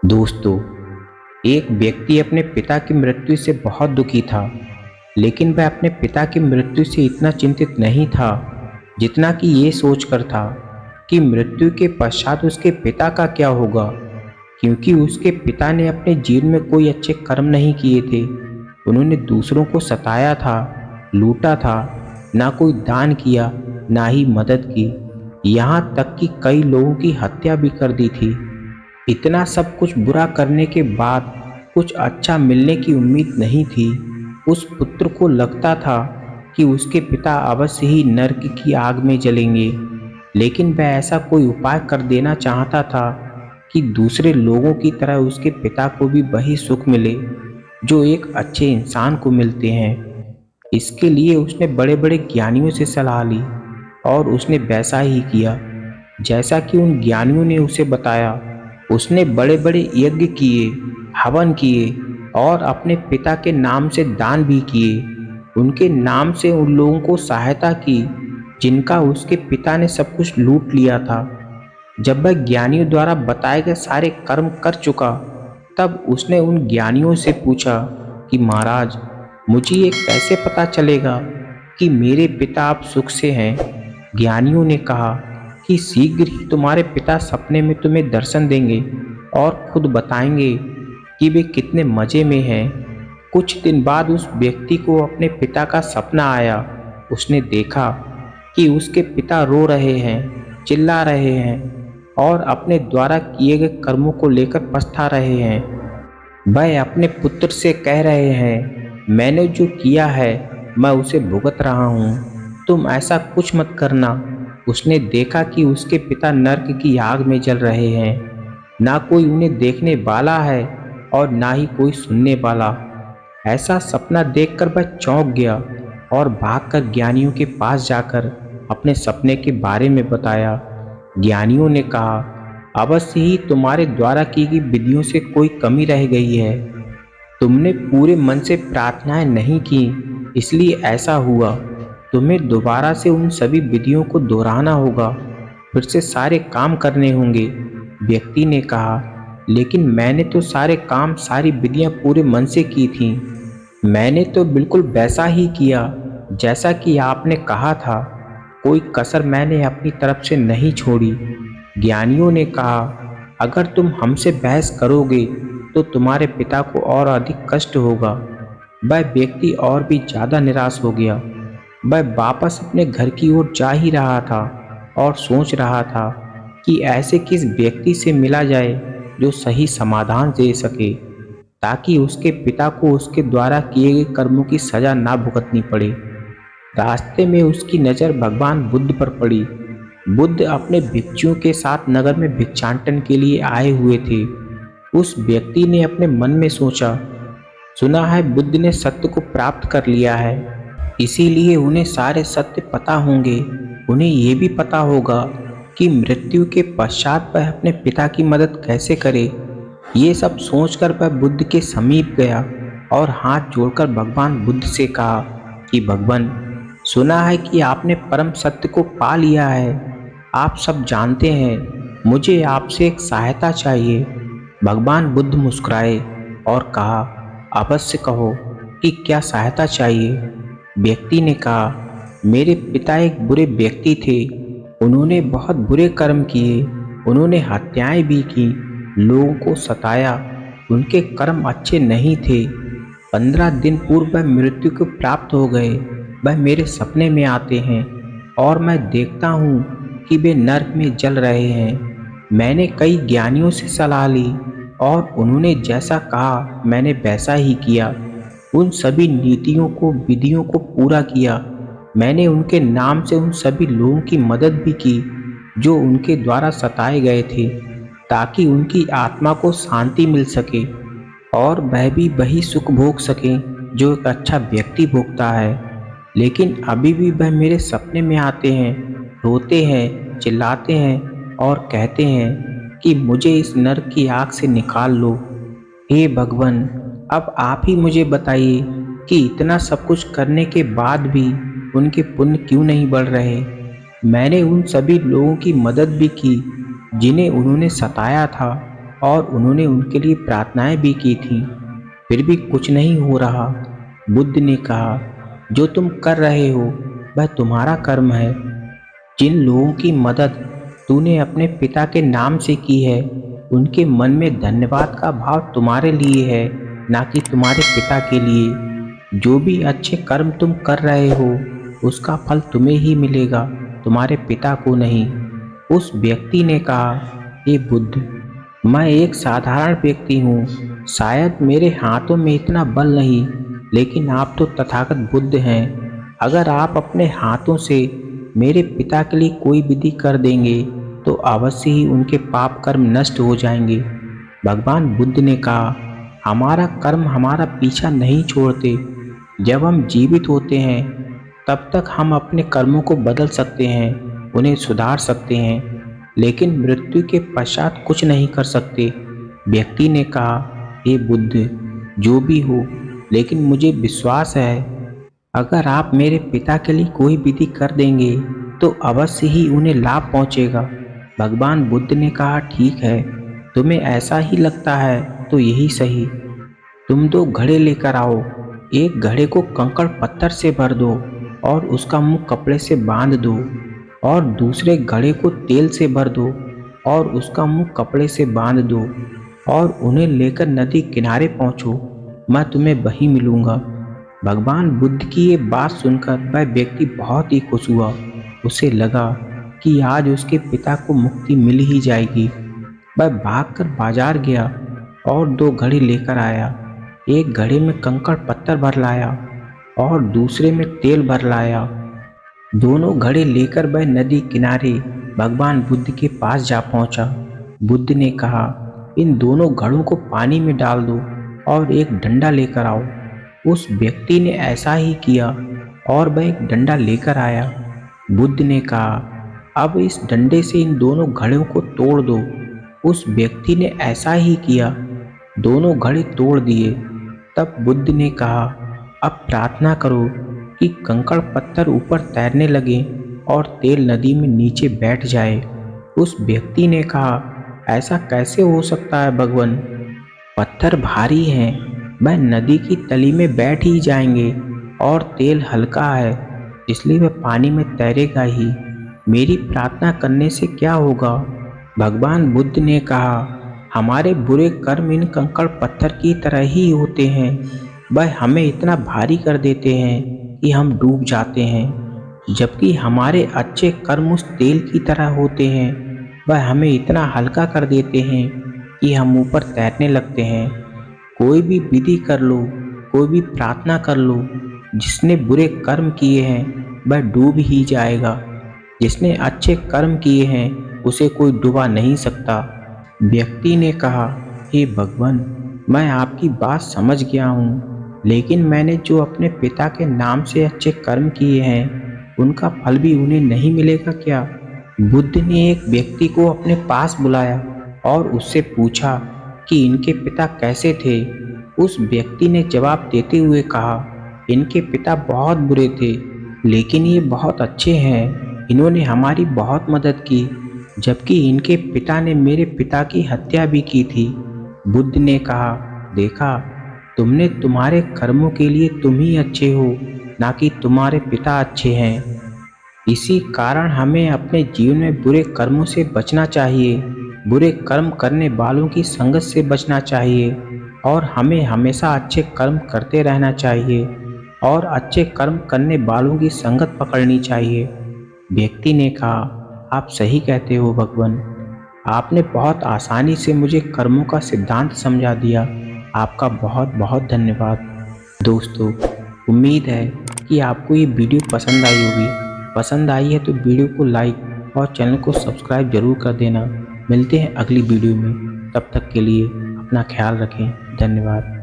दोस्तों, एक व्यक्ति अपने पिता की मृत्यु से बहुत दुखी था, लेकिन वह अपने पिता की मृत्यु से इतना चिंतित नहीं था, जितना कि ये सोचकर था कि मृत्यु के पश्चात उसके पिता का क्या होगा, क्योंकि उसके पिता ने अपने जीवन में कोई अच्छे कर्म नहीं किए थे। उन्होंने दूसरों को सताया था, लूटा था, ना कोई दान किया, ना ही मदद की, यहाँ तक कि कई लोगों की हत्या भी कर दी थी। इतना सब कुछ बुरा करने के बाद कुछ अच्छा मिलने की उम्मीद नहीं थी। उस पुत्र को लगता था कि उसके पिता अवश्य ही नरक की आग में जलेंगे, लेकिन वह ऐसा कोई उपाय कर देना चाहता था कि दूसरे लोगों की तरह उसके पिता को भी वही सुख मिले जो एक अच्छे इंसान को मिलते हैं। इसके लिए उसने बड़े बड़े ज्ञानियों से सलाह ली और उसने वैसा ही किया जैसा कि उन ज्ञानियों ने उसे बताया। उसने बड़े बड़े यज्ञ किए, हवन किए और अपने पिता के नाम से दान भी किए। उनके नाम से उन लोगों को सहायता की जिनका उसके पिता ने सब कुछ लूट लिया था। जब वह ज्ञानियों द्वारा बताए गए सारे कर्म कर चुका, तब उसने उन ज्ञानियों से पूछा कि महाराज, मुझे ये कैसे पता चलेगा कि मेरे पिता अब सुख से हैं। ज्ञानियों ने कहा कि शीघ्र ही तुम्हारे पिता सपने में तुम्हें दर्शन देंगे और खुद बताएंगे कि वे कितने मज़े में हैं। कुछ दिन बाद उस व्यक्ति को अपने पिता का सपना आया। उसने देखा कि उसके पिता रो रहे हैं, चिल्ला रहे हैं और अपने द्वारा किए गए कर्मों को लेकर पछता रहे हैं। वह अपने पुत्र से कह रहे हैं, मैंने जो किया है मैं उसे भुगत रहा हूँ, तुम ऐसा कुछ मत करना। उसने देखा कि उसके पिता नर्क की आग में जल रहे हैं। ना कोई उन्हें देखने वाला है और ना ही कोई सुनने वाला। ऐसा सपना देखकर वह चौंक गया और भागकर ज्ञानियों के पास जाकर अपने सपने के बारे में बताया। ज्ञानियों ने कहा, अवश्य ही तुम्हारे द्वारा की गई विधियों से कोई कमी रह गई है। तुमने पूरे मन से प्रार्थनाएं नहीं की, इसलिए ऐसा हुआ। तुम्हें दोबारा से उन सभी विधियों को दोहराना होगा, फिर से सारे काम करने होंगे। व्यक्ति ने कहा, लेकिन मैंने तो सारे काम, सारी विधियां पूरे मन से की थीं। मैंने तो बिल्कुल वैसा ही किया जैसा कि आपने कहा था। कोई कसर मैंने अपनी तरफ से नहीं छोड़ी। ज्ञानियों ने कहा, अगर तुम हमसे बहस करोगे तो तुम्हारे पिता को और अधिक कष्ट होगा। वह व्यक्ति और भी ज़्यादा निराश हो गया। वह वापस अपने घर की ओर जा ही रहा था और सोच रहा था कि ऐसे किस व्यक्ति से मिला जाए जो सही समाधान दे सके, ताकि उसके पिता को उसके द्वारा किए गए कर्मों की सजा ना भुगतनी पड़े। रास्ते में उसकी नज़र भगवान बुद्ध पर पड़ी। बुद्ध अपने भिक्षुओं के साथ नगर में भिक्षाटन के लिए आए हुए थे। उस व्यक्ति ने अपने मन में सोचा, सुना है बुद्ध ने सत्य को प्राप्त कर लिया है, इसीलिए उन्हें सारे सत्य पता होंगे। उन्हें ये भी पता होगा कि मृत्यु के पश्चात वह अपने पिता की मदद कैसे करे। ये सब सोचकर वह बुद्ध के समीप गया और हाथ जोड़कर भगवान बुद्ध से कहा कि भगवान, सुना है कि आपने परम सत्य को पा लिया है। आप सब जानते हैं, मुझे आपसे एक सहायता चाहिए। भगवान बुद्ध मुस्कुराए और कहा, अवश्य कहो कि क्या सहायता चाहिए। व्यक्ति ने कहा, मेरे पिता एक बुरे व्यक्ति थे। उन्होंने बहुत बुरे कर्म किए। उन्होंने हत्याएं भी की, लोगों को सताया। उनके कर्म अच्छे नहीं थे। 15 दिन पूर्व वह मृत्यु को प्राप्त हो गए। वह मेरे सपने में आते हैं और मैं देखता हूँ कि वे नरक में जल रहे हैं। मैंने कई ज्ञानियों से सलाह ली और उन्होंने जैसा कहा मैंने वैसा ही किया। उन सभी नीतियों को, विधियों को पूरा किया। मैंने उनके नाम से उन सभी लोगों की मदद भी की जो उनके द्वारा सताए गए थे, ताकि उनकी आत्मा को शांति मिल सके और वह भी वही सुख भोग सकें जो एक अच्छा व्यक्ति भोगता है। लेकिन अभी भी वह मेरे सपने में आते हैं, रोते हैं, चिल्लाते हैं और कहते हैं कि मुझे इस नरक की आग से निकाल लो। हे भगवान, अब आप ही मुझे बताइए कि इतना सब कुछ करने के बाद भी उनके पुण्य क्यों नहीं बढ़ रहे। मैंने उन सभी लोगों की मदद भी की जिन्हें उन्होंने सताया था और उन्होंने उनके लिए प्रार्थनाएं भी की थीं, फिर भी कुछ नहीं हो रहा। बुद्ध ने कहा, जो तुम कर रहे हो वह तुम्हारा कर्म है। जिन लोगों की मदद तूने अपने पिता के नाम से की है, उनके मन में धन्यवाद का भाव तुम्हारे लिए है, ना कि तुम्हारे पिता के लिए। जो भी अच्छे कर्म तुम कर रहे हो उसका फल तुम्हें ही मिलेगा, तुम्हारे पिता को नहीं। उस व्यक्ति ने कहा, हे बुद्ध, मैं एक साधारण व्यक्ति हूँ, शायद मेरे हाथों में इतना बल नहीं, लेकिन आप तो तथागत बुद्ध हैं। अगर आप अपने हाथों से मेरे पिता के लिए कोई विधि कर देंगे तो अवश्य ही उनके पाप कर्म नष्ट हो जाएंगे। भगवान बुद्ध ने कहा, हमारा कर्म हमारा पीछा नहीं छोड़ते। जब हम जीवित होते हैं तब तक हम अपने कर्मों को बदल सकते हैं, उन्हें सुधार सकते हैं, लेकिन मृत्यु के पश्चात कुछ नहीं कर सकते। व्यक्ति ने कहा, हे बुद्ध, जो भी हो, लेकिन मुझे विश्वास है अगर आप मेरे पिता के लिए कोई विधि कर देंगे तो अवश्य ही उन्हें लाभ पहुंचेगा। भगवान बुद्ध ने कहा, ठीक है, तुम्हें ऐसा ही लगता है तो यही सही। तुम 2 घड़े लेकर आओ। एक घड़े को कंकड़ पत्थर से भर दो और उसका मुंह कपड़े से बांध दो, और दूसरे घड़े को तेल से भर दो और उसका मुंह कपड़े से बांध दो, और उन्हें लेकर नदी किनारे पहुंचो। मैं तुम्हें वहीं मिलूंगा। भगवान बुद्ध की ये बात सुनकर वह व्यक्ति बहुत ही खुश हुआ। उसे लगा कि आज उसके पिता को मुक्ति मिल ही जाएगी। वह भागकर बाजार गया और 2 घड़े लेकर आया। एक घड़े में कंकड़ पत्थर भर लाया और दूसरे में तेल भर लाया। दोनों घड़े लेकर वह नदी किनारे भगवान बुद्ध के पास जा पहुंचा। बुद्ध ने कहा, इन दोनों घड़ों को पानी में डाल दो और एक डंडा लेकर आओ। उस व्यक्ति ने ऐसा ही किया और वह एक डंडा लेकर आया। बुद्ध ने कहा, अब इस डंडे से इन दोनों घड़ों को तोड़ दो। उस व्यक्ति ने ऐसा ही किया, दोनों घड़े तोड़ दिए। तब बुद्ध ने कहा, अब प्रार्थना करो कि कंकड़ पत्थर ऊपर तैरने लगे और तेल नदी में नीचे बैठ जाए। उस व्यक्ति ने कहा, ऐसा कैसे हो सकता है भगवान? पत्थर भारी हैं, वह नदी की तली में बैठ ही जाएंगे, और तेल हल्का है, इसलिए वह पानी में तैरेगा ही। मेरी प्रार्थना करने से क्या होगा? भगवान बुद्ध ने कहा, हमारे बुरे कर्म इन कंकड़ पत्थर की तरह ही होते हैं। वह हमें इतना भारी कर देते हैं कि हम डूब जाते हैं, जबकि हमारे अच्छे कर्म उस तेल की तरह होते हैं। वह हमें इतना हल्का कर देते हैं कि हम ऊपर तैरने लगते हैं। कोई भी विधि कर लो, कोई भी प्रार्थना कर लो, जिसने बुरे कर्म किए हैं वह डूब ही जाएगा। जिसने अच्छे कर्म किए हैं उसे कोई डुबा नहीं सकता। व्यक्ति ने कहा, हे भगवान, मैं आपकी बात समझ गया हूँ, लेकिन मैंने जो अपने पिता के नाम से अच्छे कर्म किए हैं उनका फल भी उन्हें नहीं मिलेगा क्या? बुद्ध ने एक व्यक्ति को अपने पास बुलाया और उससे पूछा कि इनके पिता कैसे थे। उस व्यक्ति ने जवाब देते हुए कहा, इनके पिता बहुत बुरे थे, लेकिन ये बहुत अच्छे हैं। इन्होंने हमारी बहुत मदद की, जबकि इनके पिता ने मेरे पिता की हत्या भी की थी। बुद्ध ने कहा, देखा, तुमने तुम्हारे कर्मों के लिए तुम ही अच्छे हो, ना कि तुम्हारे पिता अच्छे हैं। इसी कारण हमें अपने जीवन में बुरे कर्मों से बचना चाहिए, बुरे कर्म करने वालों की संगत से बचना चाहिए, और हमें हमेशा अच्छे कर्म करते रहना चाहिए और अच्छे कर्म करने वालों की संगत पकड़नी चाहिए। व्यक्ति ने कहा, आप सही कहते हो भगवान, आपने बहुत आसानी से मुझे कर्मों का सिद्धांत समझा दिया। आपका बहुत बहुत धन्यवाद। दोस्तों, उम्मीद है कि आपको ये वीडियो पसंद आई होगी। पसंद आई है तो वीडियो को लाइक और चैनल को सब्सक्राइब जरूर कर देना। मिलते हैं अगली वीडियो में, तब तक के लिए अपना ख्याल रखें। धन्यवाद।